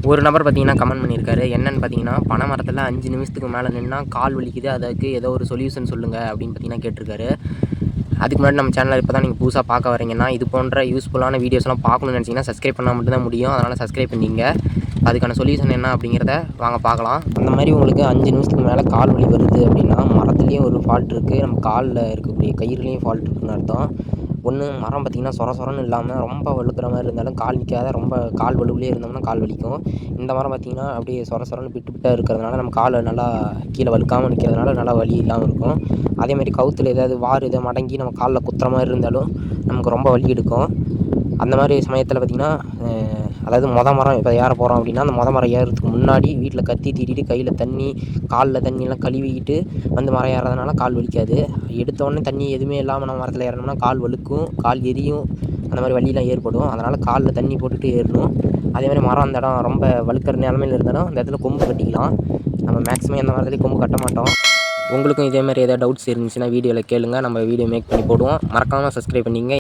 ஒரு நபர் பார்த்தீங்கன்னா கமெண்ட் பண்ணியிருக்காரு. என்னன்னு பார்த்தீங்கன்னா, பனை மரத்தில 5 நிமிஷத்துக்கு மேலே நின்னா கால் வலிக்குது. அதுக்கு ஏதோ ஒரு சொல்யூஷன் சொல்லுங்க அப்படின்னு பார்த்தீங்கன்னா கேட்டிருக்காரு. அதுக்கு முன்னாடி நம்ம சேனலை இப்போ தான் நீங்கள் புதுசாக பார்க்க வரீங்கன்னா, இது போன்ற யூஸ்ஃபுல்லான வீடியோஸ்லாம் பார்க்கணும்னு நினச்சிங்கன்னா சப்ஸ்கிரைப் பண்ணால் மட்டும் தான் முடியும். அதனால் சப்ஸ்கிரைப் பண்ணிங்க. அதுக்கான சொல்யூஷன் என்ன அப்படிங்கிறத வாங்க பார்க்கலாம். அந்த மாதிரி உங்களுக்கு 5 நிமிஷத்துக்கு மேலே கால் வலி வருது அப்படின்னா, மரத்துலேயும் ஒரு ஃபால்ட் இருக்குது. நம்ம காலில் இருக்கக்கூடிய கயிறுலேயும் ஃபால்ட் இருக்குதுன்னு அர்த்தம். ஒன்று மரம் பார்த்திங்கன்னா சொர சொரன்னு இல்லாமல் ரொம்ப வழுக்கிற மாதிரி இருந்தாலும் கால் நிற்காத ரொம்ப கால் வலுவிலே இருந்தோம்னா கால் வலிக்கும். இந்த மரம் பார்த்திங்கன்னா அப்படியே சொர சொரன்னு பிட்டு பிட்டாக இருக்கிறதுனால நம்ம காலை நல்லா கீழே வழுக்காமல் நிற்கிறதுனால நல்லா வலி இல்லாமல் இருக்கும். அதேமாதிரி கவுத்தில் ஏதாவது வார் இதை மடங்கி நம்ம காலில் குத்துற மாதிரி இருந்தாலும் நமக்கு ரொம்ப வலி எடுக்கும். அந்த மாதிரி சமயத்தில் பார்த்திங்கன்னா அதாவது மரம் இப்போ ஏற போகிறோம் அப்படின்னா அந்த மரம் ஏறுறதுக்கு முன்னாடி வீட்டில் கத்தி தீட்டிட்டு கையில் தண்ணி காலில் தண்ணியெல்லாம் கழுவிக்கிட்டு வந்து மரம் ஏறதுனால கால் வலிக்காது. எடுத்தோடனே தண்ணி எதுவுமே இல்லாமல் நம்ம மரத்தில் ஏறணும்னா கால் வழுக்கும், கால் எரியும், அந்த மாதிரி வலியெலாம் ஏற்படும். அதனால் காலில் தண்ணி போட்டுட்டு ஏறணும். அதேமாதிரி மரம் அந்த இடம் ரொம்ப வழுக்கிற நிலமையில் இருந்தாலும் அந்த இடத்துல கொம்பு கட்டிக்கலாம். நம்ம மேக்ஸிமம் எந்த மரத்துலேயும் கொம்பு கட்ட மாட்டோம். உங்களுக்கும் இதேமாதிரி ஏதாவது டவுட்ஸ் இருந்துச்சுன்னா வீடியோவில் கேளுங்கள். நம்ம வீடியோ மேக் பண்ணி போடுவோம். மறக்காமல் சப்ஸ்கிரைப் பண்ணிங்க.